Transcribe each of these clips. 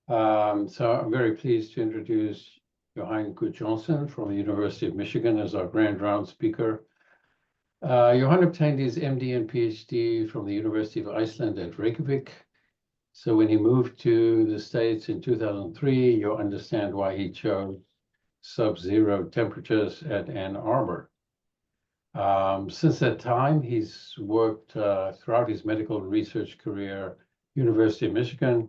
So I'm very pleased to introduce Johann Gudjonsson from the University of Michigan as our grand round speaker. Johann obtained his MD and PhD from the University of Iceland at Reykjavik. So when he moved to the States in 2003, you'll understand why he chose sub-zero temperatures at Ann Arbor. Since that time, he's worked throughout his medical research career, University of Michigan,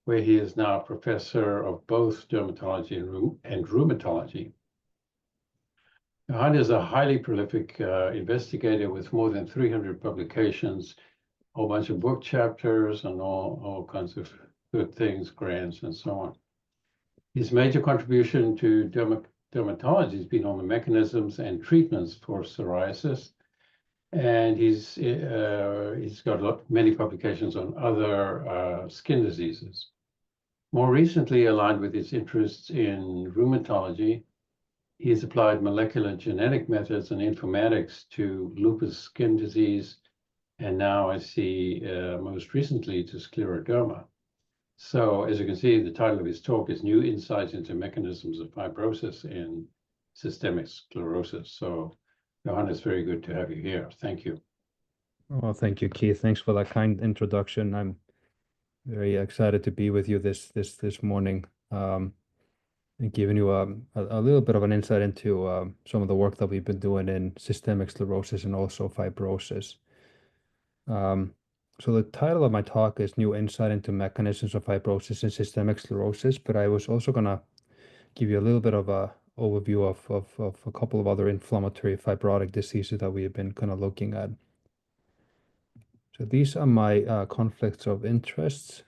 where he is now a professor of both dermatology and rheumatology. Johann is a highly prolific investigator with more than 300 publications, a whole bunch of book chapters, and all kinds of good things, grants, and so on. His major contribution to dermatology has been on the mechanisms and treatments for psoriasis, and he's got many publications on other skin diseases. More recently, aligned with his interests in rheumatology, he has applied molecular genetic methods and informatics to lupus skin disease, and now I see most recently to scleroderma. So as you can see, the title of his talk is New Insights into Mechanisms of Fibrosis in Systemic Sclerosis. So Johann, it's very good to have you here. Thank you. Well, thank you, Keith. Thanks for that kind introduction. I'm very excited to be with you this morning, and giving you a little bit of an insight into some of the work that we've been doing in systemic sclerosis and also fibrosis. So the title of my talk is New Insight into Mechanisms of Fibrosis and Systemic Sclerosis, but I was also going to give you a little bit of a overview of a couple of other inflammatory fibrotic diseases that we have been kind of looking at. So these are my conflicts of interests.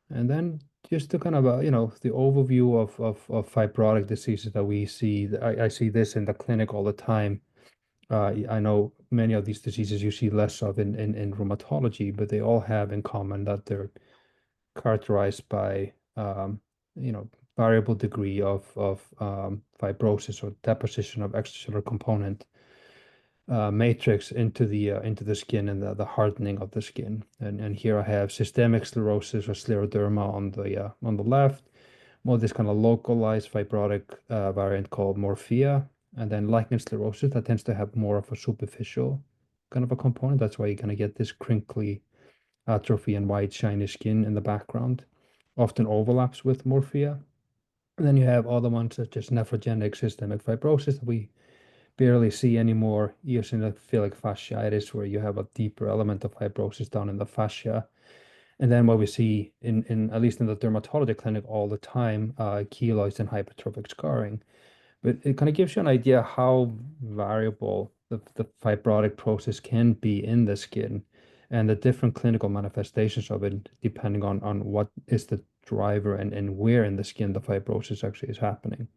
And then just to kind of, the overview of fibrotic diseases that we see. I see this in the clinic all the time. I know many of these diseases you see less of in rheumatology, but they all have in common that they're characterized by, variable degree of fibrosis or deposition of extracellular component matrix into the skin and the hardening of the skin. And here I have systemic sclerosis or scleroderma on the left, more this kind of localized fibrotic variant called morphea, and then lichen sclerosis that tends to have more of a superficial kind of a component. That's why you're going to get this crinkly atrophy and white shiny skin in the background, often overlaps with morphea. And then you have other ones such as nephrogenic systemic fibrosis that we barely see anymore, eosinophilic fasciitis, where you have a deeper element of fibrosis down in the fascia. And then what we see in at least in the dermatology clinic all the time, keloids and hypertrophic scarring. But it kind of gives you an idea how variable the fibrotic process can be in the skin and the different clinical manifestations of it, depending on what is the driver and where in the skin the fibrosis actually is happening.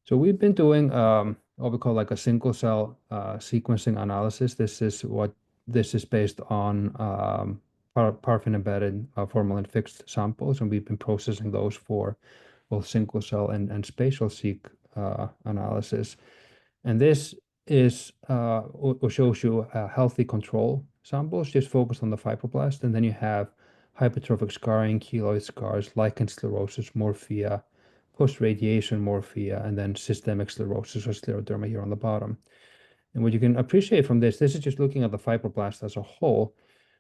So we've been doing what we call like a single cell sequencing analysis. This is based on paraffin embedded formalin fixed samples, and we've been processing those for both single cell and spatial seq analysis. And this is shows you healthy control samples, just focused on the fibroblast, and then you have hypertrophic scarring, keloid scars, lichen sclerosis, morphea, post-radiation morphea, and then systemic sclerosis or scleroderma here on the bottom. And what you can appreciate from this is just looking at the fibroblast as a whole,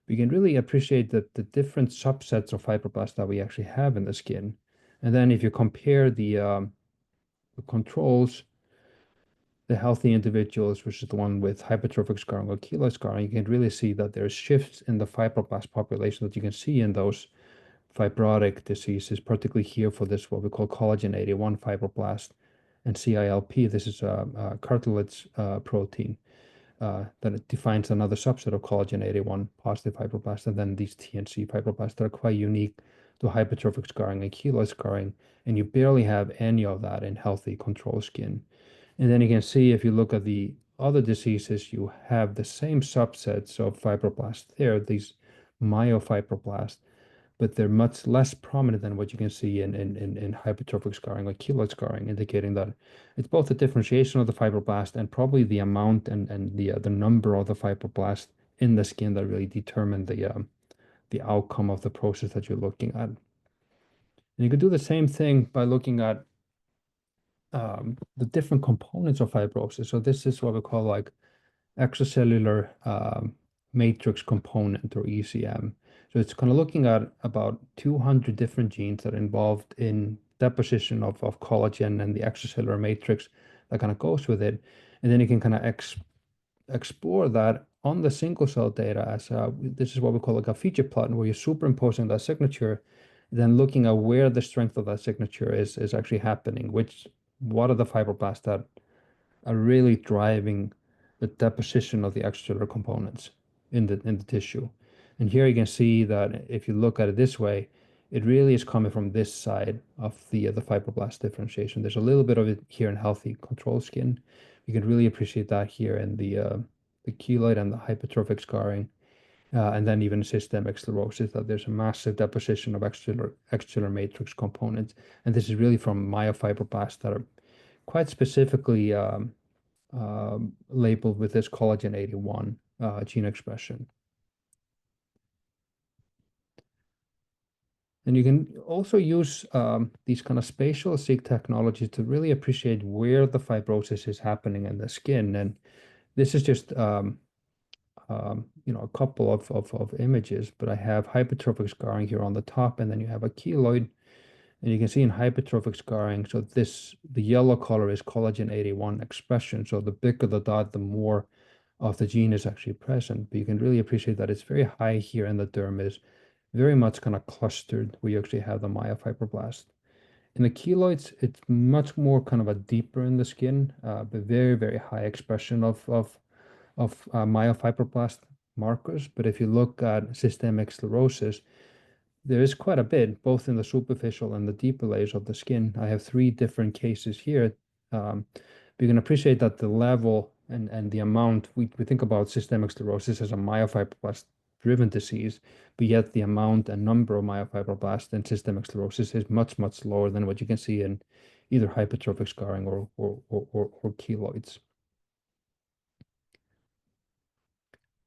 we can really appreciate the different subsets of fibroblasts that we actually have in the skin. And then if you compare the controls, the healthy individuals, which is the one with hypertrophic scarring or keloid scarring, you can really see that there's shifts in the fibroblast population that you can see in those fibrotic diseases, particularly here for this, what we call collagen 81 fibroblast and CILP. This is a cartilage protein that it defines another subset of collagen 81 positive fibroblasts, and then these TNC fibroblasts that are quite unique to hypertrophic scarring and keloid scarring, and you barely have any of that in healthy control skin. And then you can see if you look at the other diseases, you have the same subsets of fibroblasts there, these myofibroblasts, but they're much less prominent than what you can see in hypertrophic scarring or keloid scarring, indicating that it's both the differentiation of the fibroblast and probably the amount and the number of the fibroblast in the skin that really determine the outcome of the process that you're looking at. And you can do the same thing by looking at the different components of fibrosis. So this is what we call like extracellular matrix component, or ECM. So it's kind of looking at about 200 different genes that are involved in deposition of collagen and the extracellular matrix that kind of goes with it. And then you can kind of explore that on the single cell data as this is what we call like a feature plot, where you're superimposing that signature, then looking at where the strength of that signature is actually happening, what are the fibroblasts that are really driving the deposition of the extracellular components in the tissue. And here you can see that if you look at it this way, it really is coming from this side of the fibroblast differentiation. There's a little bit of it here in healthy control skin. You can really appreciate that here in the keloid and the hypertrophic scarring. And then even systemic sclerosis, that there's a massive deposition of extracellular matrix components. And this is really from myofibroblasts that are quite specifically labeled with this collagen 81 gene expression. And you can also use these kind of spatial seq technologies to really appreciate where the fibrosis is happening in the skin. And this is just a couple of images, but I have hypertrophic scarring here on the top, and then you have a keloid. And you can see in hypertrophic scarring, so the yellow color is collagen 81 expression. So the bigger the dot, the more of the gene is actually present. But you can really appreciate that it's very high here, and the dermis very much kind of clustered where you actually have the myofibroblast. In the keloids, it's much more kind of a deeper in the skin, but very, very high expression of myofibroblast markers. But if you look at systemic sclerosis, there is quite a bit, both in the superficial and the deeper layers of the skin. I have 3 different cases here. You can appreciate that the level and the amount, we think about systemic sclerosis as a myofibroblast-driven disease, but yet the amount and number of myofibroblasts in systemic sclerosis is much, much lower than what you can see in either hypertrophic scarring or keloids.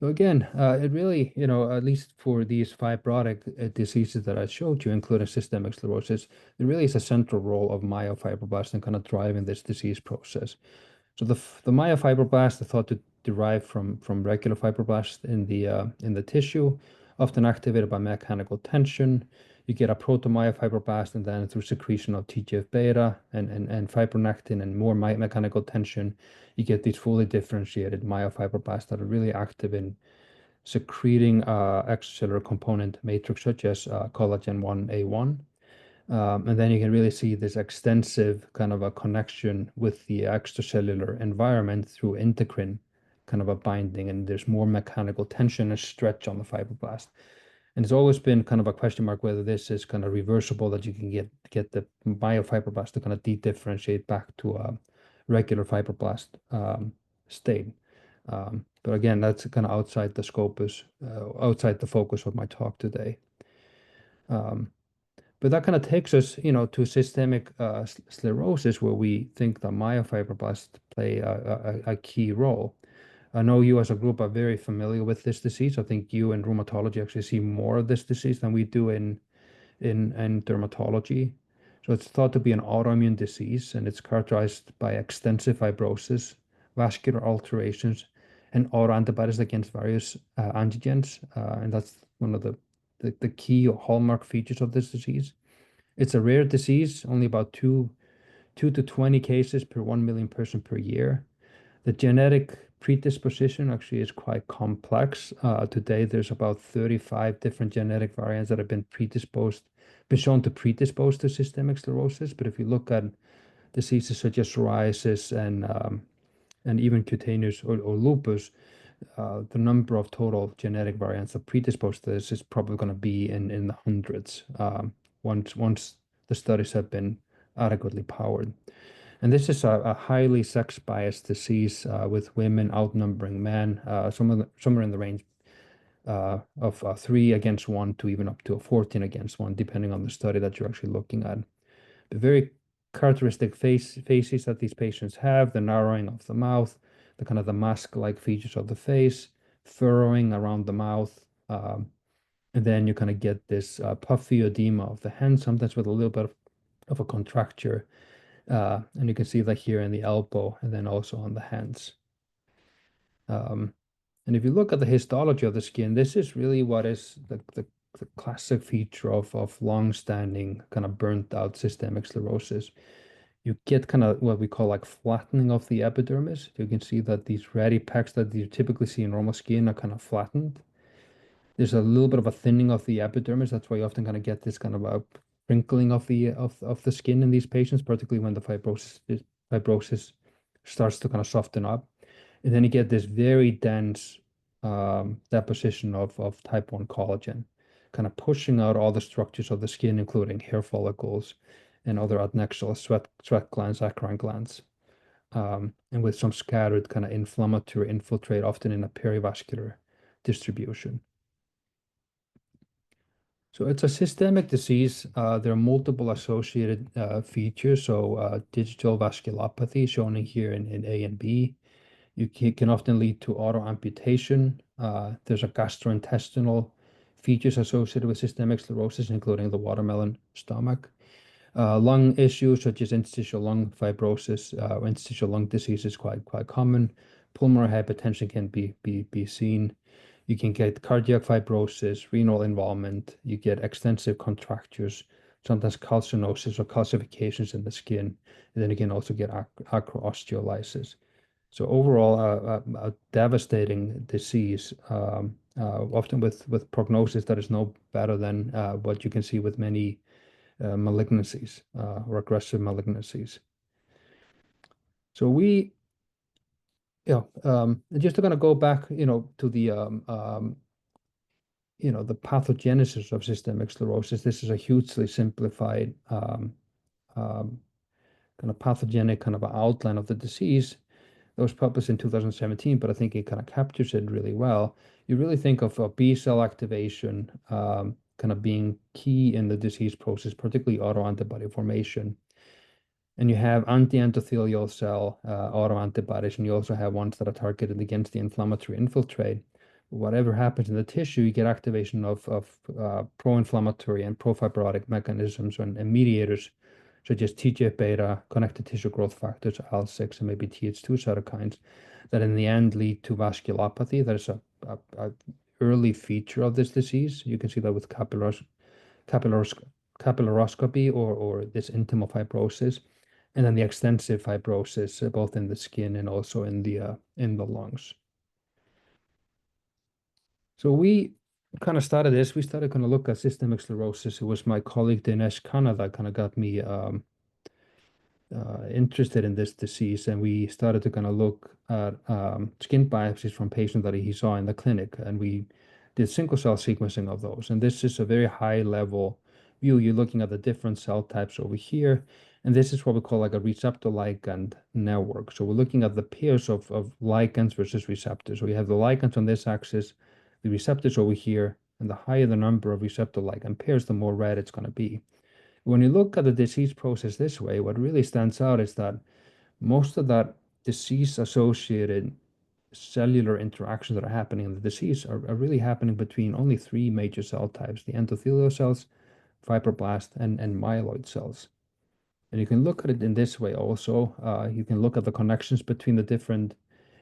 So again, it really, at least for these fibrotic diseases that I showed you, including systemic sclerosis, there really is a central role of myofibroblasts in kind of driving this disease process. So the myofibroblasts are thought to derive from regular fibroblasts in the tissue, often activated by mechanical tension. You get a protomyofibroblast, and then through secretion of TGF-beta and fibronectin and more mechanical tension, you get these fully differentiated myofibroblasts that are really active in secreting extracellular component matrix such as collagen 1A1. And then you can really see this extensive kind of a connection with the extracellular environment through integrin kind of a binding, and there's more mechanical tension and stretch on the fibroblast. And it's always been kind of a question mark whether this is kind of reversible, that you can get the myofibroblast to kind of de-differentiate back to a regular fibroblast state. But again, that's kind of outside the outside the focus of my talk today. But that kind of takes us, to systemic sclerosis, where we think the myofibroblasts play a key role. I know you as a group are very familiar with this disease. I think you in rheumatology actually see more of this disease than we do in dermatology. So it's thought to be an autoimmune disease, and it's characterized by extensive fibrosis, vascular alterations, and autoantibodies against various antigens. And that's one of the key hallmark features of this disease. It's a rare disease, only about 2 to 20 cases per 1 million person per year. The genetic predisposition actually is quite complex. Today, there's about 35 different genetic variants that have been shown to predispose to systemic sclerosis. But if you look at diseases such as psoriasis and even cutaneous or lupus, the number of total genetic variants that predispose to this is probably going to be in the hundreds once the studies have been adequately powered. And this is a highly sex-biased disease with women outnumbering men, somewhere in the range of 3 against 1 to even up to 14 against 1, depending on the study that you're actually looking at. The very characteristic faces that these patients have, the narrowing of the mouth, the kind of the mask-like features of the face, furrowing around the mouth, and And then you kind of get this puffy edema of the hand, sometimes with a little bit of a contracture. And you can see that here in the elbow and then also on the hands. And if you look at the histology of the skin, this is really what is the classic feature of long-standing kind of burnt out systemic sclerosis. You get kind of what we call like flattening of the epidermis. You can see that these ratty pecks that you typically see in normal skin are kind of flattened. There's a little bit of a thinning of the epidermis. That's why you often kind of get this kind of a crinkling of the skin in these patients, particularly when the fibrosis starts to kind of soften up. And then you get this very dense deposition of type 1 collagen, kind of pushing out all the structures of the skin, including hair follicles and other adnexal sweat glands, acrine glands, and with some scattered kind of inflammatory infiltrate, often in a perivascular distribution. So it's a systemic disease. There are multiple associated features. So digital vasculopathy shown in here in A and B. Can often lead to autoamputation. There's a gastrointestinal features associated with systemic sclerosis, including the watermelon stomach. Lung issues such as interstitial lung fibrosis, interstitial lung disease is quite common. Pulmonary hypertension can be seen. You can get cardiac fibrosis, renal involvement. You get extensive contractures, sometimes calcinosis or calcifications in the skin. And then you can also get acro-osteolysis. So overall, a devastating disease, often with prognosis that is no better than what you can see with many malignancies or aggressive malignancies. So just to kind of go back, to the pathogenesis of systemic sclerosis. This is a hugely simplified kind of pathogenic kind of outline of the disease. That was published in 2017, but I think it kind of captures it really well. You really think of B cell activation kind of being key in the disease process, particularly autoantibody formation. And you have anti-endothelial cell autoantibodies, and you also have ones that are targeted against the inflammatory infiltrate. Whatever happens in the tissue, you get activation of pro-inflammatory and pro-fibrotic mechanisms and mediators, such as TGF-beta, connective tissue growth factors, IL-6, and maybe Th2 cytokines, that in the end lead to vasculopathy. That is a early feature of this disease. You can see that with capillaroscopy or this intimal fibrosis, and then the extensive fibrosis both in the skin and also in the lungs. So we kind of started this. We started kind of look at systemic sclerosis. It was my colleague Dinesh Khanna that kind of got me interested in this disease, and we started to kind of look at skin biopsies from patients that he saw in the clinic, and we did single cell sequencing of those. And this is a very high level view. You're looking at the different cell types over here, and this is what we call like a receptor ligand network. So we're looking at the pairs of ligands versus receptors. So we have the ligands on this axis, the receptors over here, and the higher the number of receptor ligand pairs, the more red it's going to be. When you look at the disease process this way, what really stands out is that most of that disease-associated cellular interactions that are happening in the disease are really happening between only three major cell types: the endothelial cells, fibroblasts, and myeloid cells. And you can look at it in this way also. You can look at the connections between the different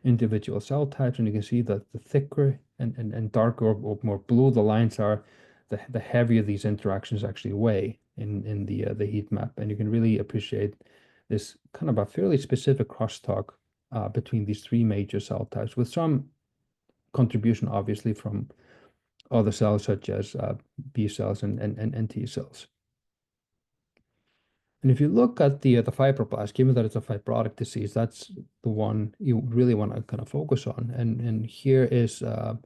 individual cell types, and you can see that the thicker and darker or more blue the lines are, the heavier these interactions actually weigh in the heat map. And you can really appreciate this kind of a fairly specific crosstalk between these three major cell types, with some contribution obviously from other cells such as B cells and T cells. And if you look at the fibroblast, given that it's a fibrotic disease, that's the one you really want to kind of focus on. And here is a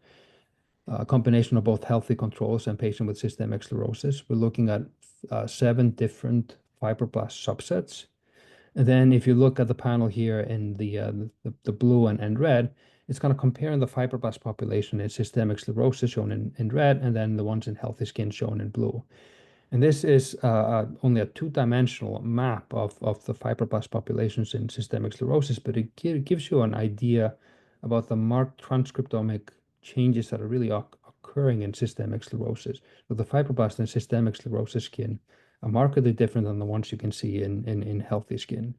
combination of both healthy controls and patient with systemic sclerosis. We're looking at 7 different fibroblast subsets. And then if you look at the panel here in the blue and red, it's kind of comparing the fibroblast population in systemic sclerosis shown in red, and then the ones in healthy skin shown in blue. And this is only a 2-dimensional map of the fibroblast populations in systemic sclerosis, but it gives you an idea about the marked transcriptomic changes that are really occurring in systemic sclerosis. So the fibroblasts in systemic sclerosis skin are markedly different than the ones you can see in healthy skin.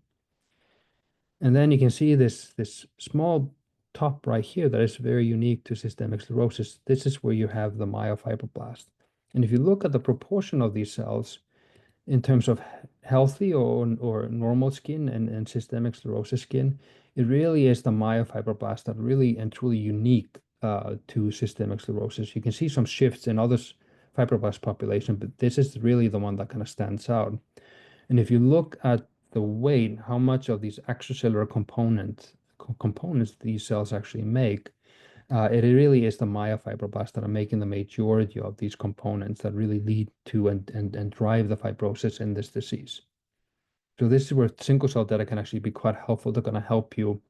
And then you can see this small top right here that is very unique to systemic sclerosis. This is where you have the myofibroblast. And if you look at the proportion of these cells in terms of healthy or normal skin and systemic sclerosis skin, it really is the myofibroblast that really and truly unique to systemic sclerosis. You can see some shifts in other fibroblast population, but this is really the one that kind of stands out. And if you look at the weight, how much of these extracellular components these cells actually make, it really is the myofibroblasts that are making the majority of these components that really lead to and drive the fibrosis in this disease. So this is where single cell data can actually be quite helpful. They're going to help you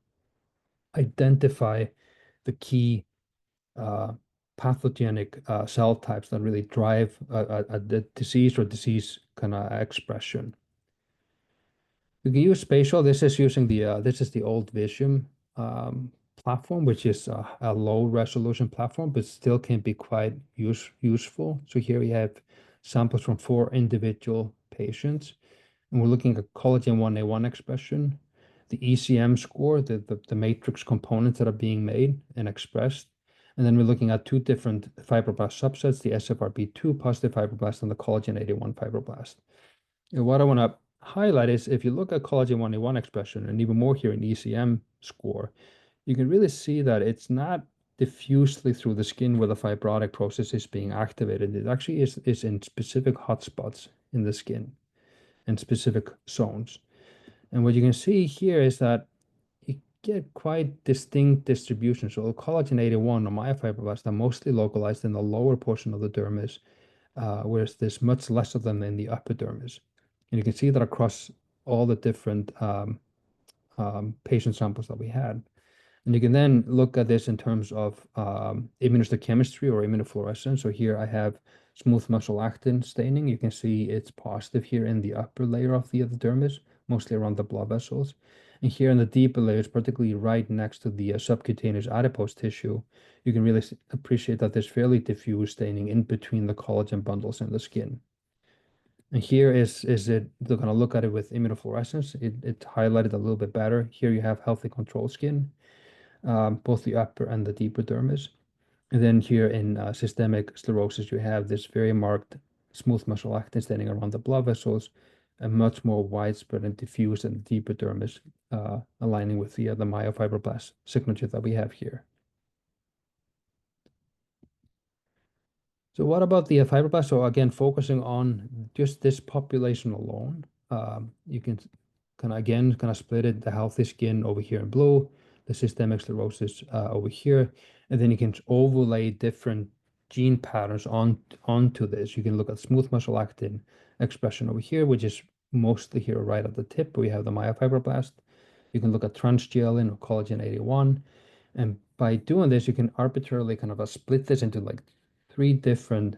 identify the key pathogenic cell types that really drive the disease or disease kind of expression. You can use spatial. This is using this is the old Visium platform, which is a low resolution platform, but still can be quite useful. So here we have samples from 4 individual patients, and we're looking at collagen 1A1 expression, the ECM score, the matrix components that are being made and expressed. And then we're looking at 2 different fibroblast subsets, the SFRB2 positive fibroblast and the collagen 81 fibroblast. And what I want to highlight is if you look at collagen 1A1 expression and even more here in ECM score, you can really see that it's not diffusely through the skin where the fibrotic process is being activated. It actually is in specific hotspots in the skin and specific zones. And what you can see here is that you get quite distinct distribution. So collagen 81 or myofibroblasts are mostly localized in the lower portion of the dermis, whereas there's much less of them in the upper dermis. And you can see that across all the different patient samples that we had. And you can then look at this in terms of immunohistochemistry or immunofluorescence. So here I have smooth muscle actin staining. You can see it's positive here in the upper layer of the dermis, mostly around the blood vessels. And here in the deeper layers, particularly right next to the subcutaneous adipose tissue, you can really appreciate that there's fairly diffuse staining in between the collagen bundles in the skin. And here they're going to look at it with immunofluorescence. It highlighted a little bit better. Here you have healthy control skin, both the upper and the deeper dermis. And then here in systemic sclerosis, you have this very marked smooth muscle actin staining around the blood vessels, and much more widespread and diffuse in the deeper dermis, aligning with the myofibroblast signature that we have here. So what about the fibroblasts? So again, focusing on just this population alone, you can kind of split it, the healthy skin over here in blue, the systemic sclerosis over here, and then you can overlay different gene patterns onto this. You can look at smooth muscle actin expression over here, which is mostly here right at the tip, where we have the myofibroblast. You can look at transgelin or collagen 81. And by doing this, you can arbitrarily kind of split this into like 3 different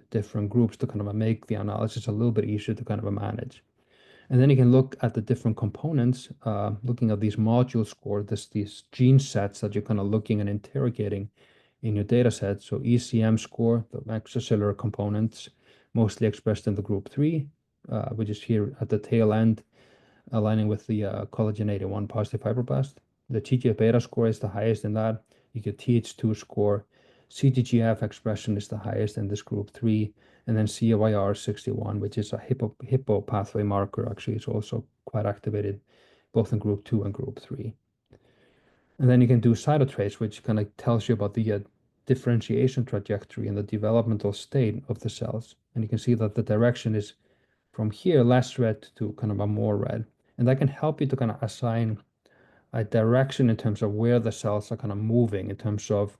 groups to kind of make the analysis a little bit easier to kind of manage. And then you can look at the different components, looking at these module score, these gene sets that you're kind of looking and interrogating in your data set. So ECM score, the extracellular components, mostly expressed in the group 3, which is here at the tail end, aligning with the collagen 81 positive fibroblast. The TGF-beta score is the highest in that. You get TH2 score. CTGF expression is the highest in this group 3, and then CYR61, which is a hippo pathway marker, actually is also quite activated both in group 2 and group 3. And then you can do cytotrace, which kind of tells you about the differentiation trajectory and the developmental state of the cells. And you can see that the direction is from here less red to kind of a more red. And that can help you to kind of assign a direction in terms of where the cells are kind of moving in terms of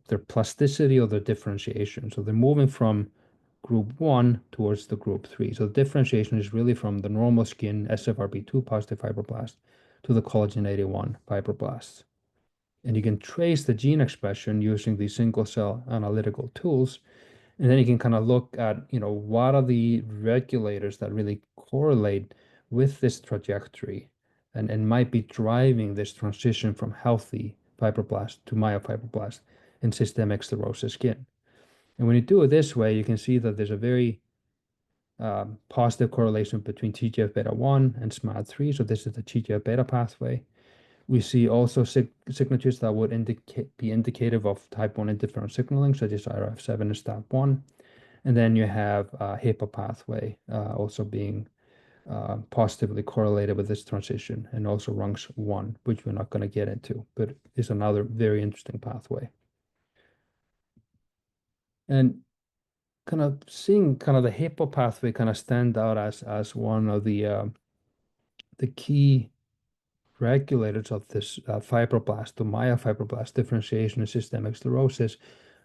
their plasticity or their differentiation. So they're moving from group 1 towards the group 3. So the differentiation is really from the normal skin SFRB2 positive fibroblast to the collagen 81 fibroblasts. And you can trace the gene expression using these single cell analytical tools. And then you can kind of look at, what are the regulators that really correlate with this trajectory and might be driving this transition from healthy fibroblast to myofibroblast in systemic sclerosis skin. And when you do it this way, you can see that there's a very positive correlation between TGF-beta1 and SMAD3. So this is the TGF-beta pathway. We see also signatures that would be indicative of type 1 interferon signaling, such as IRF7 and STAT1. And then you have HIPAA pathway also being positively correlated with this transition, and also RUNX1, which we're not going to get into, but is another very interesting pathway. And kind of seeing kind of the HIPAA pathway kind of stand out as one of the key regulators of this fibroblast to myofibroblast differentiation in systemic sclerosis,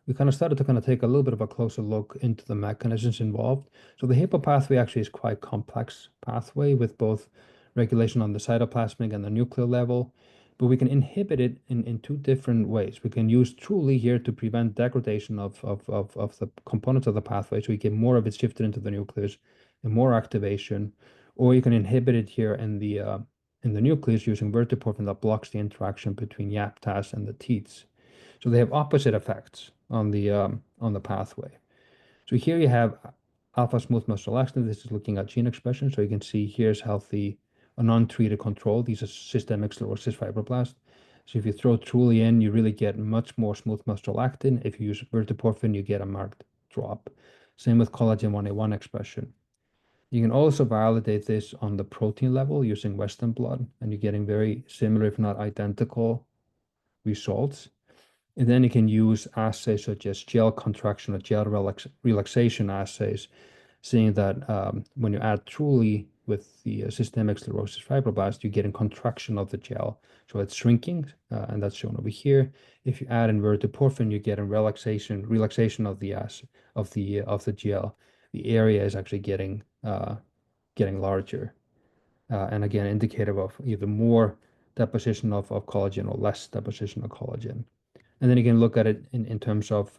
we kind of started to kind of take a little bit of a closer look into the mechanisms involved. So the HIPAA pathway actually is quite complex pathway with both regulation on the cytoplasmic and the nuclear level, but we can inhibit it in two different ways. We can use truly here to prevent degradation of the components of the pathway, so we get more of it shifted into the nucleus and more activation, or you can inhibit it here in the nucleus using verteporfin that blocks the interaction between YAP-TAZ and the TEADS. So they have opposite effects on the pathway. So here you have alpha smooth muscle actin. This is looking at gene expression. So you can see here's healthy, a non-treated control. These are systemic sclerosis fibroblasts. So if you throw truly in, you really get much more smooth muscle actin. If you use verteporfin, you get a marked drop. Same with collagen 1A1 expression. You can also validate this on the protein level using Western blot, and you're getting very similar, if not identical, results. And then you can use assays such as gel contraction or gel relaxation assays, seeing that when you add truly with the systemic sclerosis fibroblast, you're getting contraction of the gel. So it's shrinking, and that's shown over here. If you add in verteporfin, you get a relaxation of the gel. The area is actually getting larger, and again indicative of either more deposition of collagen or less deposition of collagen. And then you can look at it in terms of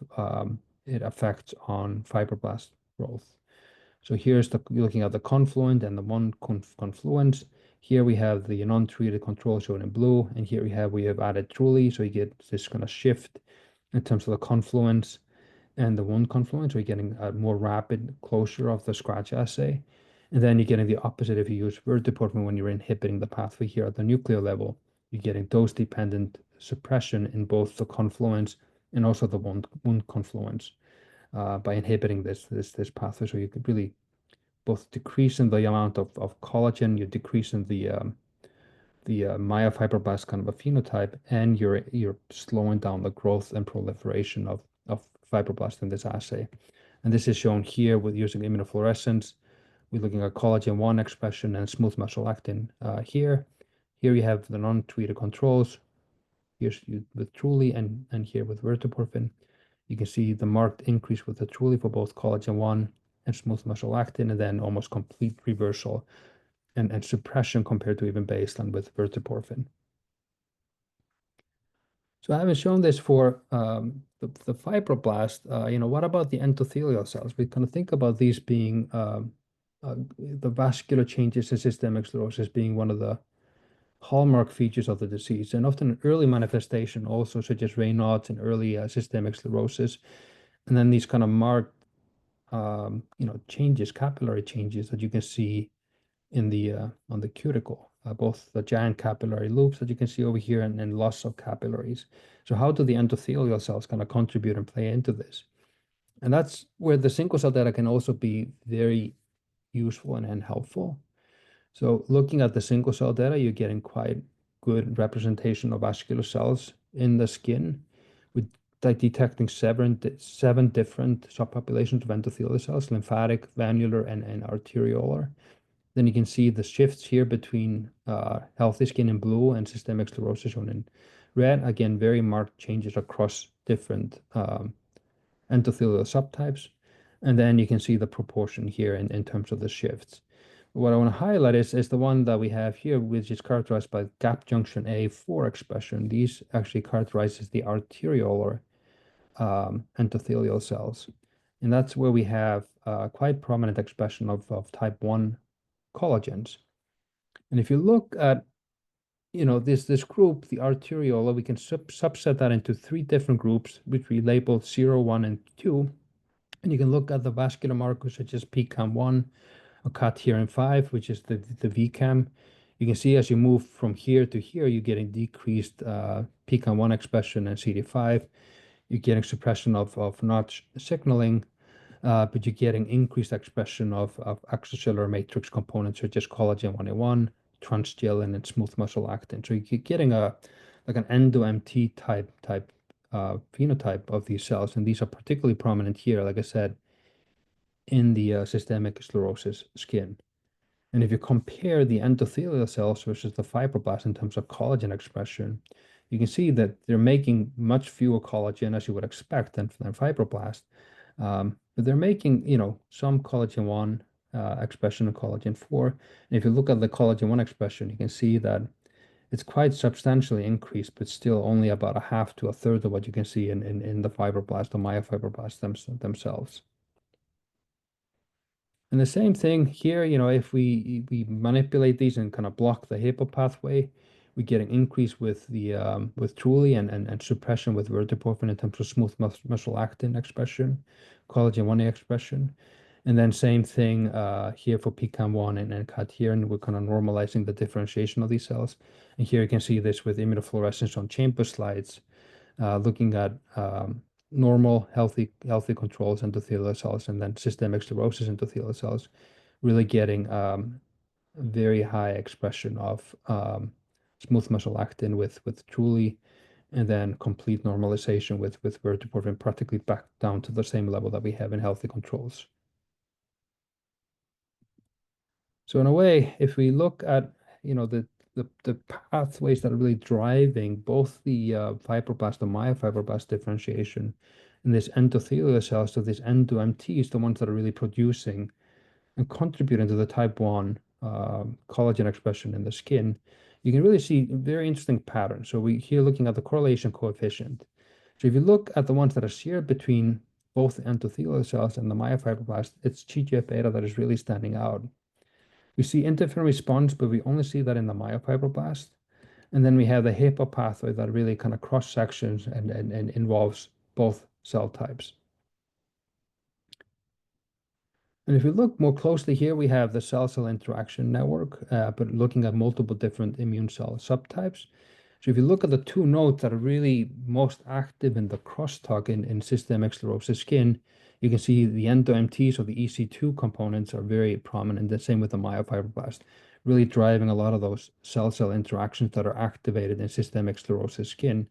it effects on fibroblast growth. So here's looking at the confluent and the confluence. Here we have the non-treated control shown in blue, and here we have added truly, so you get this kind of shift in terms of the confluence and the wound confluence, so you're getting a more rapid closure of the scratch assay. And then you're getting the opposite if you use verteporfin when you're inhibiting the pathway here at the nuclear level. You're getting dose-dependent suppression in both the confluence and also the wound confluence by inhibiting this pathway. So you could really both decrease in the amount of collagen, you decrease in the myofibroblast kind of a phenotype, and you're slowing down the growth and proliferation of fibroblasts in this assay. And this is shown here with using immunofluorescence. We're looking at collagen 1 expression and smooth muscle actin here. Here you have the non-treated controls. Here's with truly, and here with verteporfin. You can see the marked increase with the truly for both collagen 1 and smooth muscle actin, and then almost complete reversal and suppression compared to even baseline with verteporfin. So having shown this for the fibroblast, what about the endothelial cells? We kind of think about these being the vascular changes in systemic sclerosis being one of the hallmark features of the disease, and often an early manifestation also, such as Raynaud's and early systemic sclerosis. And then these kind of marked changes, capillary changes that you can see in the on the cuticle, both the giant capillary loops that you can see over here and loss of capillaries. So how do the endothelial cells kind of contribute and play into this? And that's where the single cell data can also be very useful and helpful. So looking at the single cell data, you're getting quite good representation of vascular cells in the skin, with detecting seven different subpopulations of endothelial cells: lymphatic, venular, and arteriolar. Then you can see the shifts here between healthy skin in blue and systemic sclerosis shown in red. Again, very marked changes across different endothelial subtypes. And then you can see the proportion here in terms of the shifts. What I want to highlight is the one that we have here, which is characterized by gap junction A4 expression. These actually characterizes the arteriolar endothelial cells. And that's where we have quite prominent expression of type 1 collagens. And if you look at this group, the arteriola, we can subset that into three different groups, which we labeled 0, 1, and 2. And you can look at the vascular markers such as PCAM1 or cadherin-5, which is the VCAM. You can see as you move from here to here, you're getting decreased PCAM1 expression and CD5. You're getting suppression of Notch signaling, but you're getting increased expression of extracellular matrix components such as collagen 1A1, transgellin, and smooth muscle actin. So you're getting like an endo-MT type phenotype of these cells, and these are particularly prominent here, like I said, in the systemic sclerosis skin. And if you compare the endothelial cells versus the fibroblasts in terms of collagen expression, you can see that they're making much fewer collagen as you would expect than fibroblasts. But they're making, some collagen 1 expression and collagen 4. And if you look at the collagen 1 expression, you can see that it's quite substantially increased, but still only about a half to a third of what you can see in the fibroblast or myofibroblasts themselves. And the same thing here, if we manipulate these and kind of block the HIPPO pathway, we get an increase with the with Truly and suppression with verteporfin in terms of smooth muscle actin expression, collagen 1A expression. And then same thing here for PCAM1 and cadherin, we're kind of normalizing the differentiation of these cells. And here you can see this with immunofluorescence on chamber slides, looking at normal, healthy controls endothelial cells, and then systemic sclerosis endothelial cells, really getting very high expression of smooth muscle actin with Truly, and then complete normalization with verteporfin, practically back down to the same level that we have in healthy controls. So in a way, if we look at the pathways that are really driving both the fibroblast and myofibroblast differentiation in this endothelial cells, so these endo-MTs, the ones that are really producing and contributing to the type 1 collagen expression in the skin, you can really see very interesting patterns. So we here looking at the correlation coefficient. So if you look at the ones that are shared between both the endothelial cells and the myofibroblast, it's TGF-beta that is really standing out. We see interferon response, but we only see that in the myofibroblast. And then we have the HIPPO pathway that really kind of cross sections and involves both cell types. And if you look more closely here, we have the cell-cell interaction network, but looking at multiple different immune cell subtypes. So if you look at the two nodes that are really most active in the crosstalk in systemic sclerosis skin, you can see the endo-MTs or the EC2 components are very prominent. The same with the myofibroblast, really driving a lot of those cell-cell interactions that are activated in systemic sclerosis skin.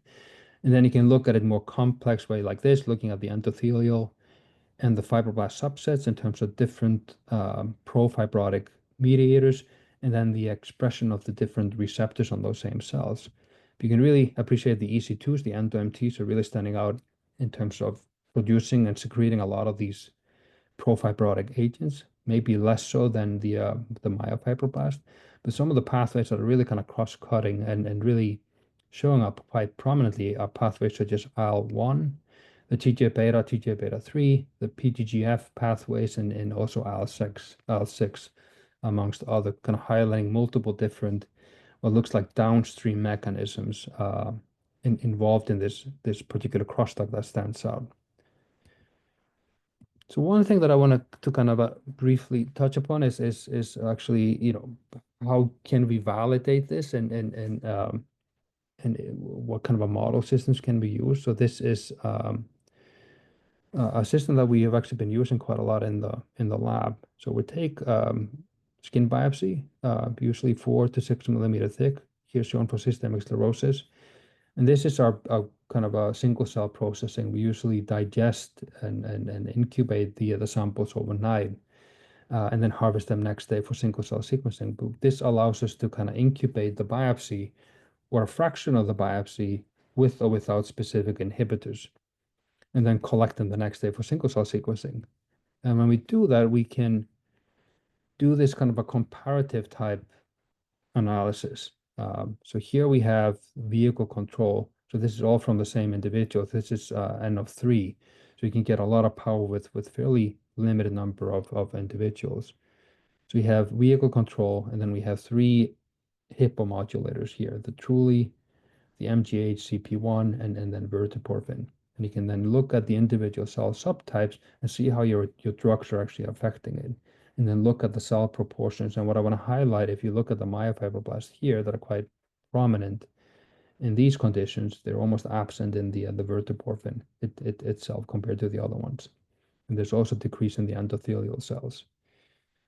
And then you can look at it more complex way like this, looking at the endothelial and the fibroblast subsets in terms of different pro-fibrotic mediators, and then the expression of the different receptors on those same cells. But you can really appreciate the EC2s, the endo-MTs are really standing out in terms of producing and secreting a lot of these pro-fibrotic agents, maybe less so than the myofibroblast. But some of the pathways that are really kind of cross-cutting and really showing up quite prominently are pathways such as IL-1, the TGF-beta, TGF-beta3, the PGGF pathways, and also IL-6, amongst other, kind of highlighting multiple different, what looks like downstream mechanisms involved in this particular crosstalk that stands out. So one thing that I want to kind of briefly touch upon is actually, how can we validate this and what kind of a model systems can be used. So this is a system that we have actually been using quite a lot in the lab. So we take skin biopsy, usually 4 to 6 millimeter thick, here shown for systemic sclerosis. And this is our kind of a single cell processing. We usually digest and incubate the samples overnight, and then harvest them next day for single cell sequencing. But this allows us to kind of incubate the biopsy or a fraction of the biopsy with or without specific inhibitors, and then collect them the next day for single cell sequencing. And when we do that, we can do this kind of a comparative type analysis. So here we have vehicle control. So this is all from the same individual. This is N of 3. So you can get a lot of power with fairly limited number of individuals. So we have vehicle control, and then we have 3 HIPPO modulators here, the Truly, the MGH, CP1, and then verteporfin. And you can then look at the individual cell subtypes and see how your drugs are actually affecting it. And then look at the cell proportions. And what I want to highlight, if you look at the myofibroblasts here that are quite prominent in these conditions, they're almost absent in the verteporfin itself compared to the other ones. And there's also decrease in the endothelial cells.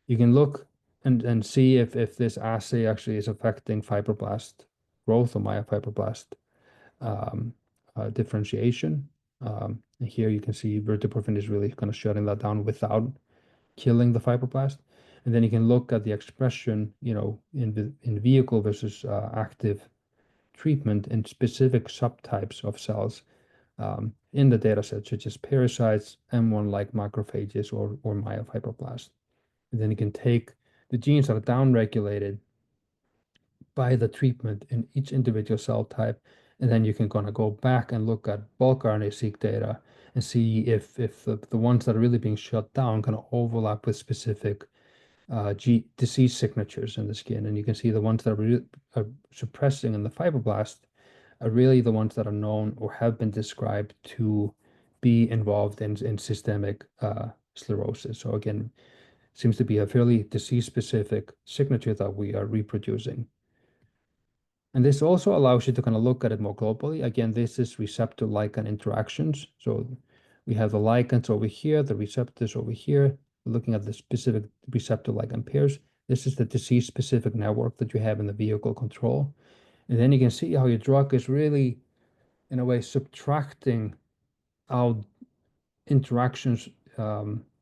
You can look and see if this assay actually is affecting fibroblast growth or myofibroblast differentiation. And here you can see verteporfin is really kind of shutting that down without killing the fibroblast. And then you can look at the expression, in vehicle versus active treatment in specific subtypes of cells in the data set, such as parasites, M1-like macrophages, or myofibroblasts. And then you can take the genes that are downregulated by the treatment in each individual cell type, and then you can kind of go back and look at bulk RNA-seq data and see if the ones that are really being shut down kind of overlap with specific disease signatures in the skin. And you can see the ones that are suppressing in the fibroblast are really the ones that are known or have been described to be involved in systemic sclerosis. So again, seems to be a fairly disease-specific signature that we are reproducing. And this also allows you to kind of look at it more globally. Again, this is receptor-ligand interactions. So we have the ligands over here, the receptors over here. We're looking at the specific receptor-ligand pairs. This is the disease-specific network that you have in the vehicle control. And then you can see how your drug is really, in a way, subtracting out interactions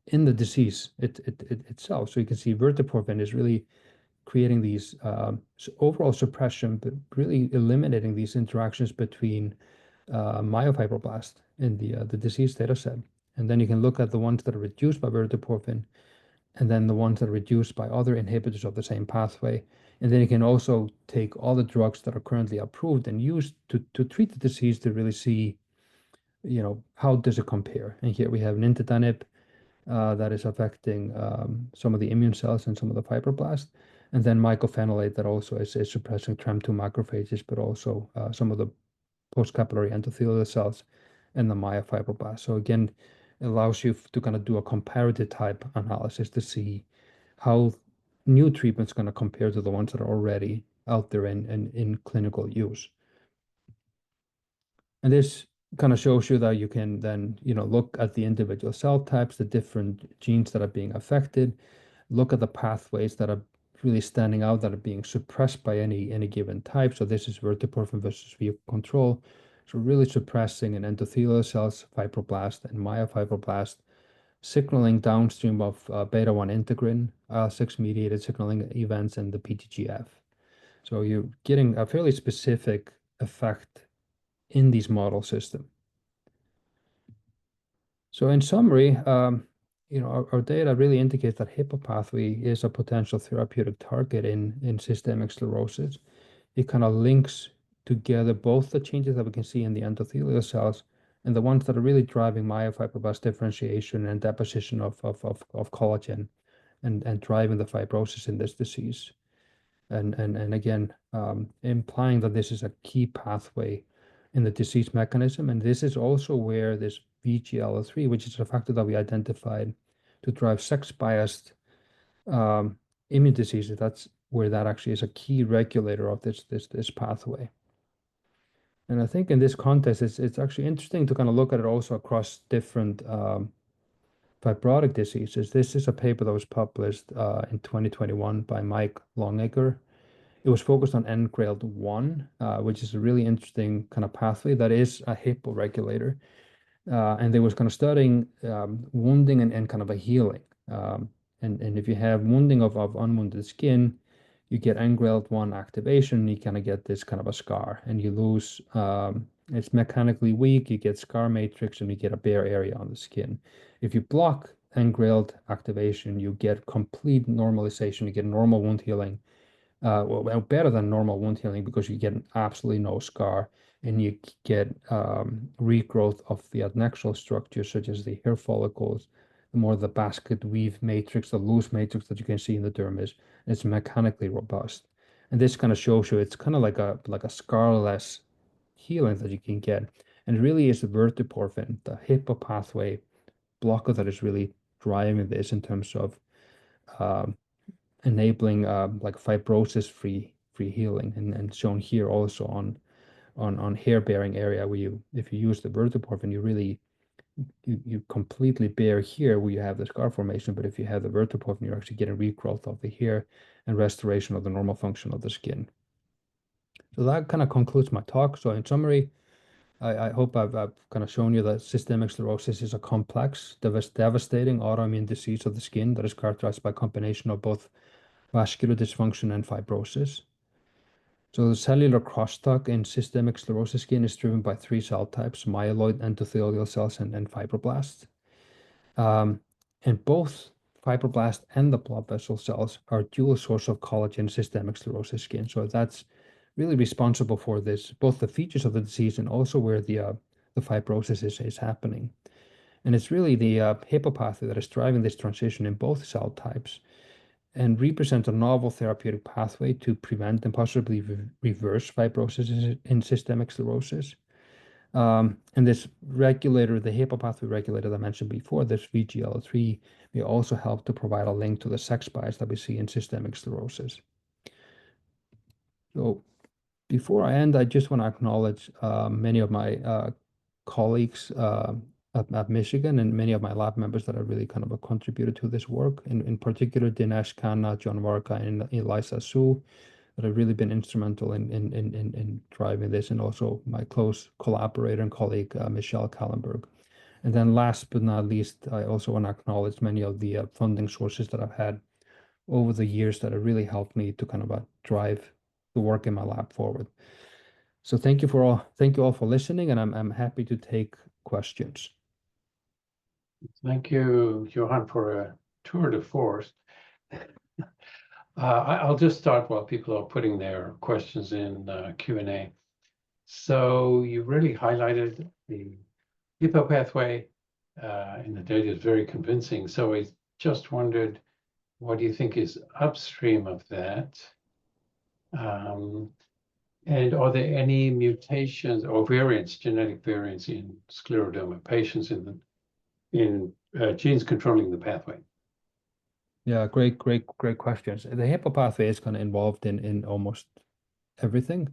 in the disease itself. So you can see verteporfin is really creating these overall suppression, but really eliminating these interactions between myofibroblast in the disease data set. And then you can look at the ones that are reduced by verteporfin, and then the ones that are reduced by other inhibitors of the same pathway. And then you can also take all the drugs that are currently approved and used to treat the disease to really see, how does it compare? And here we have nintedanib that is affecting some of the immune cells and some of the fibroblasts. And then mycophenolate that also is suppressing TREM2 macrophages, but also some of the postcapillary endothelial cells and the myofibroblasts. So again, it allows you to kind of do a comparative type analysis to see how new treatments going to compare to the ones that are already out there in clinical use. And this kind of shows you that you can then, look at the individual cell types, the different genes that are being affected, look at the pathways that are really standing out that are being suppressed by any given type. So this is verteporfin versus vehicle control. So really suppressing in endothelial cells, fibroblast and myofibroblast, signaling downstream of beta-1 integrin, IL-6 mediated signaling events, and the PTGF. So you're getting a fairly specific effect in these model system. So in summary, our data really indicates that HIPPO pathway is a potential therapeutic target in systemic sclerosis. It kind of links together both the changes that we can see in the endothelial cells and the ones that are really driving myofibroblast differentiation and deposition of collagen and driving the fibrosis in this disease. And again, implying that this is a key pathway in the disease mechanism. And this is also where this VGL3, which is a factor that we identified to drive sex-biased immune diseases, that's where that actually is a key regulator of this pathway. And I think in this context, it's actually interesting to kind of look at it also across different fibrotic diseases. This is a paper that was published in 2021 by Mike Longacre. It was focused on NGREL1, which is a really interesting kind of pathway that is a HIPPO regulator. And they was kind of studying wounding and kind of a healing. And if you have wounding of unwounded skin, you get NGREL1 activation, you kind of get this kind of a scar, and you lose, it's mechanically weak, you get scar matrix, and you get a bare area on the skin. If you block NGREL activation, you get complete normalization, you get normal wound healing. Well, better than normal wound healing because you get absolutely no scar, and you get regrowth of the adnexal structures such as the hair follicles, the more the basket weave matrix, the loose matrix that you can see in the dermis. It's mechanically robust, and this kind of shows you it's kind of like a scarless healing that you can get. And it really is the verteporfin, the HIPA pathway blocker, that is really driving this in terms of enabling like fibrosis-free healing, and shown here also on hair-bearing area, where if you use the verteporfin, you completely bare here where you have the scar formation, but if you have the verteporfin, you're actually getting regrowth of the hair and restoration of the normal function of the skin. So that kind of concludes my talk. So in summary, I hope I've kind of shown you that systemic sclerosis is a complex, devastating autoimmune disease of the skin that is characterized by a combination of both vascular dysfunction and fibrosis. So the cellular crosstalk in systemic sclerosis skin is driven by three cell types: myeloid, endothelial cells, and fibroblasts. And both fibroblasts and the blood vessel cells are dual source of collagen in systemic sclerosis skin. So that's really responsible for this, both the features of the disease and also where the fibrosis is happening. And it's really the HIPA pathway that is driving this transition in both cell types, and represents a novel therapeutic pathway to prevent and possibly reverse fibrosis in systemic sclerosis. And this regulator, the HIPA pathway regulator that I mentioned before, this VGL3, may also help to provide a link to the sex bias that we see in systemic sclerosis. So before I end, I just want to acknowledge many of my colleagues at Michigan, and many of my lab members that have really kind of contributed to this work. In particular, Dinesh Khanna, John Varka, and Elisa Su, that have really been instrumental in driving this, and also my close collaborator and colleague, Michelle Kallenberg. And then last but not least, I also want to acknowledge many of the funding sources that I've had over the years that have really helped me to kind of drive the work in my lab forward. So thank you all for listening, and I'm happy to take questions. Thank you, Johann, for a tour de force. I'll just start while people are putting their questions in Q&A. So you really highlighted the HIPA pathway, and the data is very convincing. So I just wondered, what do you think is upstream of that? And are there any mutations or variants, genetic variants in scleroderma patients in genes controlling the pathway? Yeah, great questions. The HIPA pathway is kind of involved in almost everything.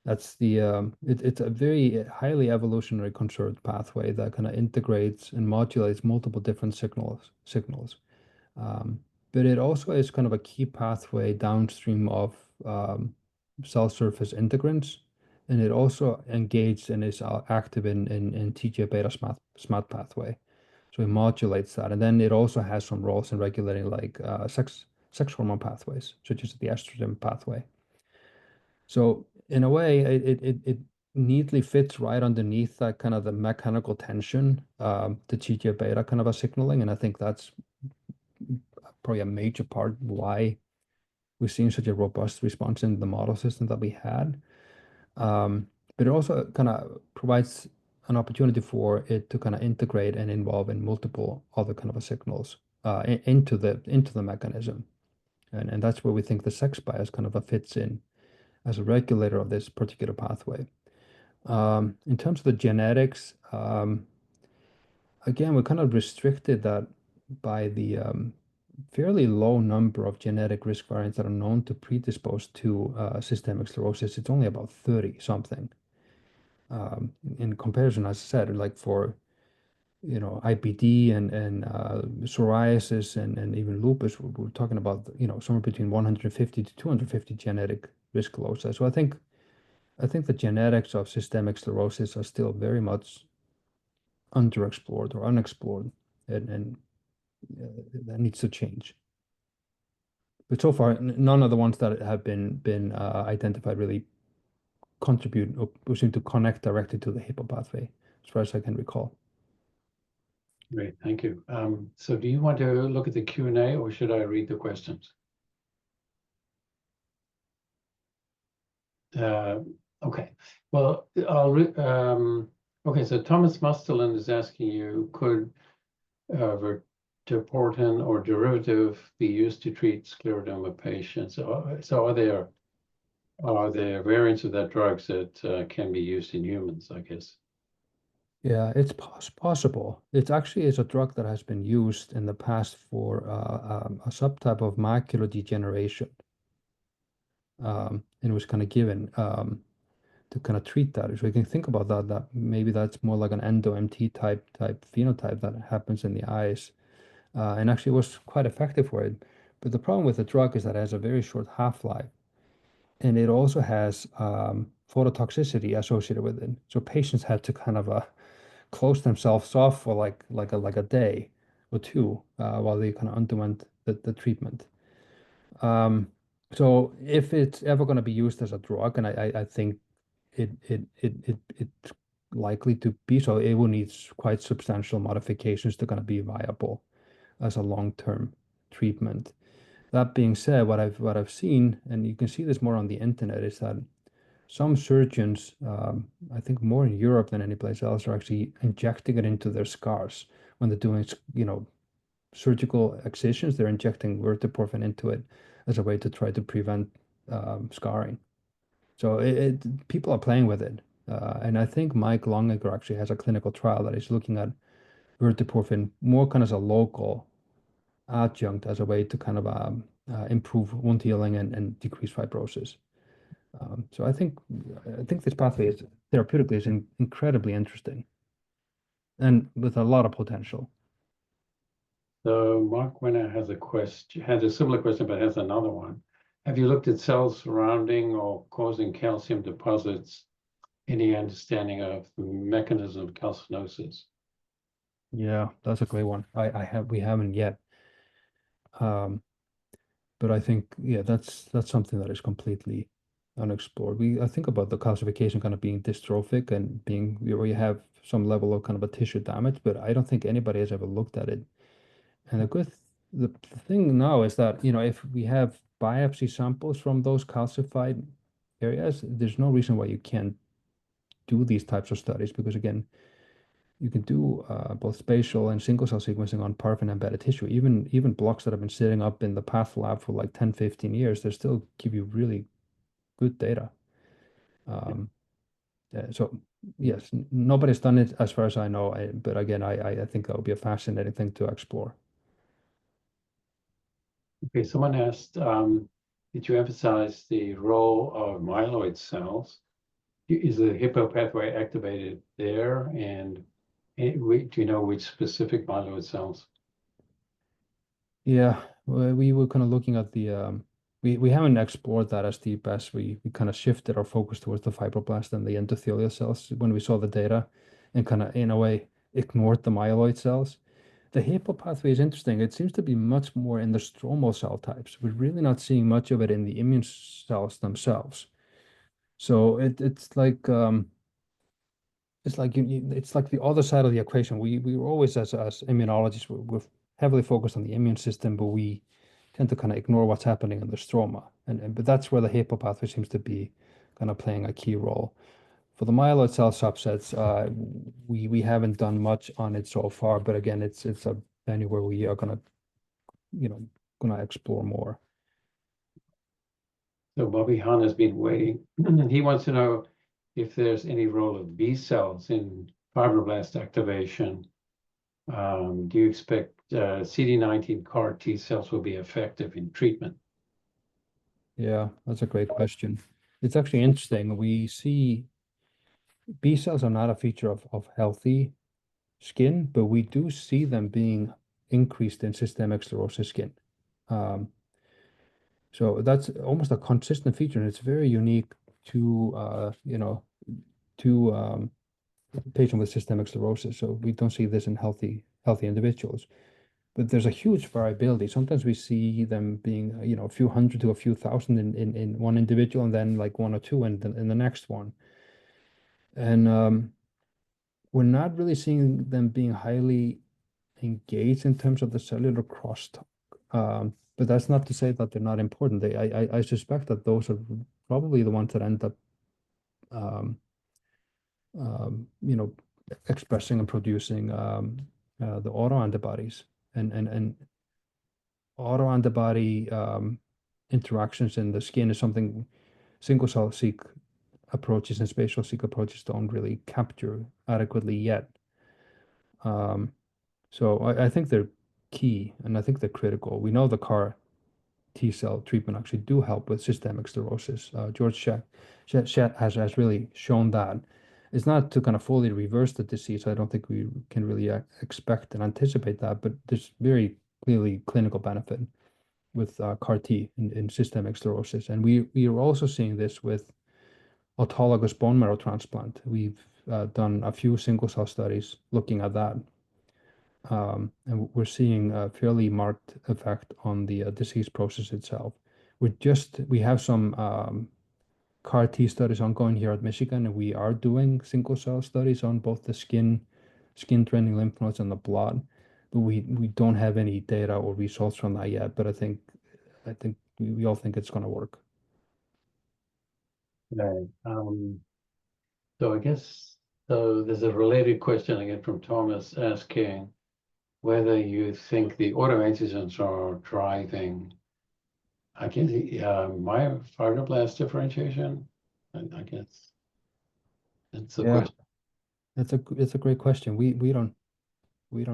That's it's a very highly evolutionary conserved pathway that kind of integrates and modulates multiple different signals. But it also is kind of a key pathway downstream of cell surface integrants, and it also engages and is active in TGF-beta SMAD pathway. So it modulates that, and then it also has some roles in regulating like sex hormone pathways, such as the estrogen pathway. So in a way, it neatly fits right underneath that kind of the mechanical tension, the TGF-beta kind of a signaling, and I think that's probably a major part why we're seeing such a robust response in the model system that we had. But it also kind of provides an opportunity for it to kind of integrate and involve in multiple other kind of signals into the mechanism, and that's where we think the sex bias kind of fits in as a regulator of this particular pathway. In terms of the genetics, again, we're kind of restricted that by the fairly low number of genetic risk variants that are known to predispose to systemic sclerosis. It's only about 30 something. In comparison, as I said, like for IBD and psoriasis and even lupus, we're talking about somewhere between 150 to 250 genetic risk loci. So I think the genetics of systemic sclerosis are still very much underexplored or unexplored, and that needs to change. But so far, none of the ones that have been identified really contribute or seem to connect directly to the HIPA pathway, as far as I can recall. Great, thank you. So do you want to look at the Q&A, or should I read the questions? Okay, well, okay, so Thomas Musterlin is asking you, could verteporfin or derivative be used to treat scleroderma patients? So are there are there variants of that drugs that can be used in humans, I guess? Yeah, it's possible. It actually is a drug that has been used in the past for a subtype of macular degeneration. And it was kind of given to kind of treat that. So you can think about that, that maybe that's more like an endo-MT type phenotype that happens in the eyes. And actually was quite effective for it. But the problem with the drug is that it has a very short half-life. And it also has phototoxicity associated with it. So patients had to kind of close themselves off for like a day or two while they kind of underwent the treatment. Um, so if it's ever going to be used as a drug, and I think it's likely to be so, it will need quite substantial modifications to kind of be viable as a long-term treatment. That being said, what I've seen, and you can see this more on the internet, is that some surgeons, I think more in Europe than any place else, are actually injecting it into their scars when they're doing, surgical excisions. They're injecting verteporfin into it as a way to try to prevent scarring. So people are playing with it, and I think Mike Longaker actually has a clinical trial that is looking at verteporfin more kind of as a local adjunct as a way to kind of improve wound healing and decrease fibrosis. So I think this pathway is therapeutically is incredibly interesting and with a lot of potential. So Mark Winner has a similar question, but has another one. Have you looked at cells surrounding or causing calcium deposits? Any understanding of the mechanism of calcinosis? Yeah, that's a great one. We haven't yet. Um, but I think yeah, that's something that is completely unexplored. I think about the calcification kind of being dystrophic and being where you have some level of kind of a tissue damage, but I don't think anybody has ever looked at it. And the thing now is that, if we have biopsy samples from those calcified areas, there's no reason why you can't do these types of studies because again, you can do both spatial and single cell sequencing on paraffin embedded tissue. Even blocks that have been sitting up in the path lab for like 10, 15 years, they still give you really good data. Um, so yes, nobody's done it as far as I know, but again, I think that would be a fascinating thing to explore. Okay, someone asked, did you emphasize the role of myeloid cells? Is the Hippo pathway activated there? And do you know which specific myeloid cells? Yeah, we were kind of looking at we haven't explored that as deep as we kind of shifted our focus towards the fibroblast and the endothelial cells when we saw the data and kind of in a way ignored the myeloid cells. The Hippo pathway is interesting. It seems to be much more in the stromal cell types. We're really not seeing much of it in the immune cells themselves. So it's like the other side of the equation. We were always as immunologists we're heavily focused on the immune system, but we tend to kind of ignore what's happening in the stroma. But that's where the Hippo pathway seems to be kind of playing a key role. For the myeloid cell subsets, we haven't done much on it so far, but again, it's a venue where we are gonna, gonna explore more. So Bobby Hahn has been waiting. He wants to know if there's any role of B cells in fibroblast activation. Do you expect CD19 CAR T cells will be effective in treatment? Yeah, that's a great question. It's actually interesting. We see B cells are not a feature of healthy skin, but we do see them being increased in systemic sclerosis skin. Um, so that's almost a consistent feature, and it's very unique to to patient with systemic sclerosis. So we don't see this in healthy individuals. But there's a huge variability. Sometimes we see them being, a few hundred to a few thousand in one individual, and then like one or two in the next one. And we're not really seeing them being highly engaged in terms of the cellular crosstalk. But that's not to say that they're not important. I suspect that those are probably the ones that end up, um, um, you know, expressing and producing the autoantibodies and autoantibody interactions in the skin is something single-cell-seq approaches and spatial-seq approaches don't really capture adequately yet. So I think they're key, and I think they're critical. We know the CAR T-cell treatment actually do help with systemic sclerosis. George Schett has really shown that. It's not to kind of fully reverse the disease. I don't think we can really expect and anticipate that, but there's very clearly clinical benefit with CAR T in systemic sclerosis. And we are also seeing this with autologous bone marrow transplant. We've done a few single cell studies looking at that. And we're seeing a fairly marked effect on the disease process itself. We have some CAR T studies ongoing here at Michigan, and we are doing single cell studies on both the skin draining lymph nodes and the blood, but we don't have any data or results from that yet. But I think we all think it's going to work. Right. So I guess there's a related question again from Thomas asking whether you think the autoantigens are driving, I guess, myofibroblast differentiation. I guess that's the question. It's a great question. We don't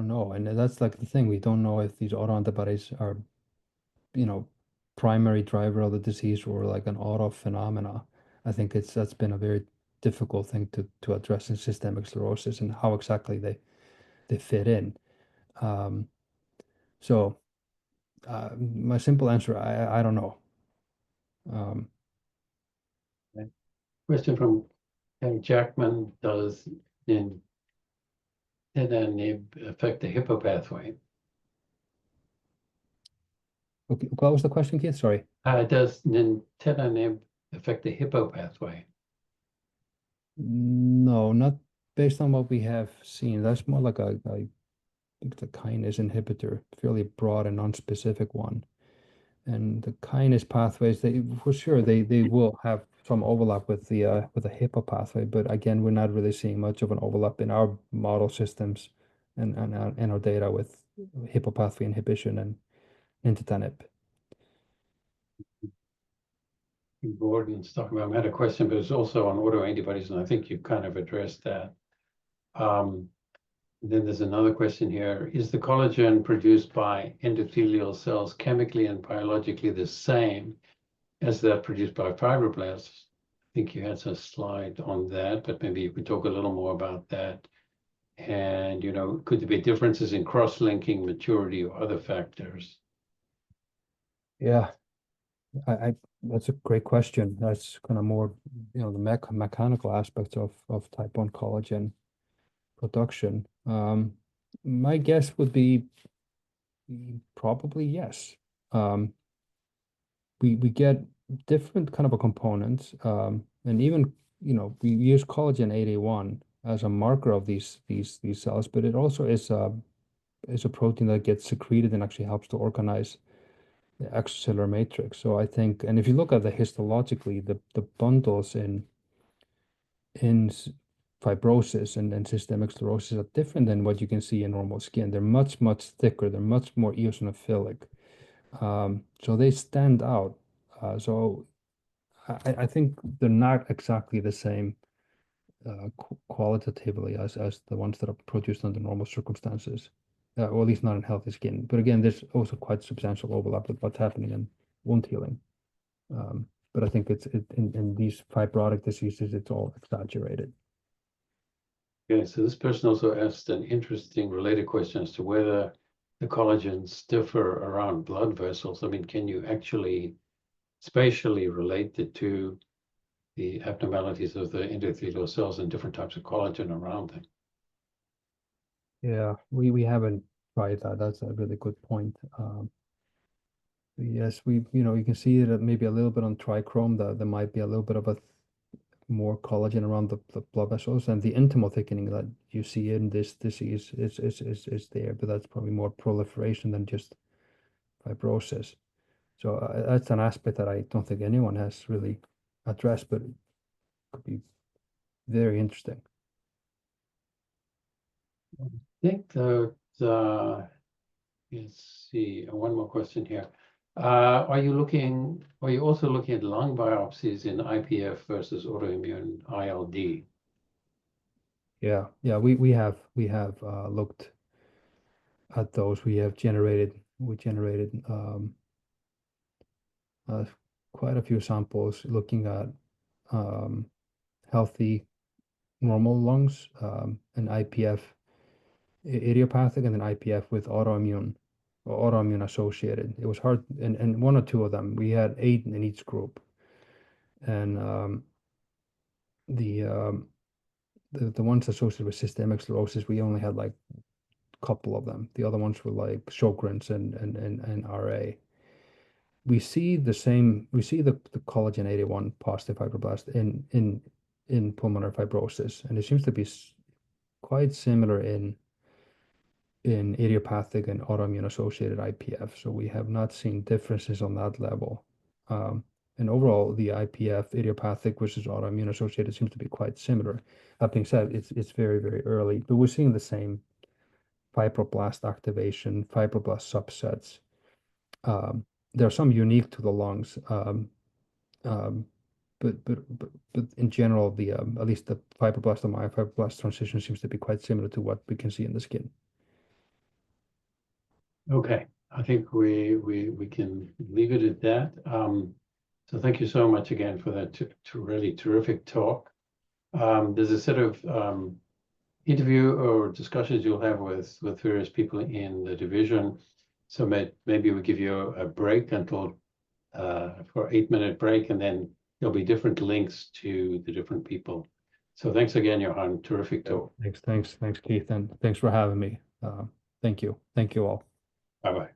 know, and that's like the thing. We don't know if these autoantibodies are, primary driver of the disease or like an auto phenomena. I think that's been a very difficult thing to address in systemic sclerosis and how exactly they fit in. So my simple answer, I don't know. Question from Ken Jackman: does nintedanib affect the Hippo pathway? Okay, what was the question, Keith? Sorry. Does nintedanib affect the Hippo pathway? No, not based on what we have seen. That's more like I think the kinase inhibitor, fairly broad and non-specific one. And the kinase pathways, for sure they will have some overlap with the Hippo pathway, but again, we're not really seeing much of an overlap in our model systems and our data with Hippo pathway inhibition and nintedanib. Gordon's talking about, I had a question, but it's also on autoantibodies, and I think you kind of addressed that. Then there's another question here. Is the collagen produced by endothelial cells chemically and biologically the same as that produced by fibroblasts? I think you had a slide on that, but maybe you could talk a little more about that. And, could there be differences in cross-linking, maturity, or other factors? Yeah, that's a great question. That's kind of more, the mechanical aspects of type 1 collagen production. My guess would be probably yes. We get different kind of components, and even we use collagen 8A1 as a marker of these cells, but it also is a protein that gets secreted and actually helps to organize the extracellular matrix. So I think, and if you look at the histologically, the bundles in fibrosis and systemic sclerosis are different than what you can see in normal skin. They're much thicker. They're much more eosinophilic. So they stand out. So I think they're not exactly the same qualitatively as the ones that are produced under normal circumstances, or at least not in healthy skin. But again, there's also quite substantial overlap with what's happening in wound healing. But I think in these fibrotic diseases, it's all exaggerated. Okay, so this person also asked an interesting related question as to whether the collagens differ around blood vessels. I mean, can you actually spatially relate it to the abnormalities of the endothelial cells and different types of collagen around them? Yeah, we haven't tried that. That's a really good point. Yes, you can see that maybe a little bit on trichrome that there might be a little bit of a more collagen around the blood vessels, and the intimal thickening that you see in this disease is there, but that's probably more proliferation than just fibrosis. So that's an aspect that I don't think anyone has really addressed, but it could be very interesting. I think that, let's see, one more question here. Are you also looking at lung biopsies in IPF versus autoimmune ILD? Yeah, we have looked at those. We generated uh, quite a few samples looking at healthy normal lungs, and IPF idiopathic, and then IPF with autoimmune or autoimmune associated. It was hard, and one or two of them, we had 8 in each group, and the ones associated with systemic sclerosis, we only had like a couple of them. The other ones were like Sjogren's and RA. We see the collagen 81 positive fibroblast in pulmonary fibrosis, and it seems to be quite similar in idiopathic and autoimmune associated IPF. So we have not seen differences on that level. And overall, the IPF idiopathic versus autoimmune associated seems to be quite similar. That being said, it's very, very early, but we're seeing the same fibroblast activation, fibroblast subsets. There are some unique to the lungs, um, but in general, at least the fibroblast to myofibroblast transition seems to be quite similar to what we can see in the skin. Okay, I think we can leave it at that. So thank you so much again for that really terrific talk. There's a set of interview or discussions you'll have with various people in the division. So maybe we give you a break until for 8-minute break, and then there'll be different links to the different people. So thanks again, Johann. Terrific talk. Thanks, Keith, and thanks for having me. Thank you all. Bye-bye.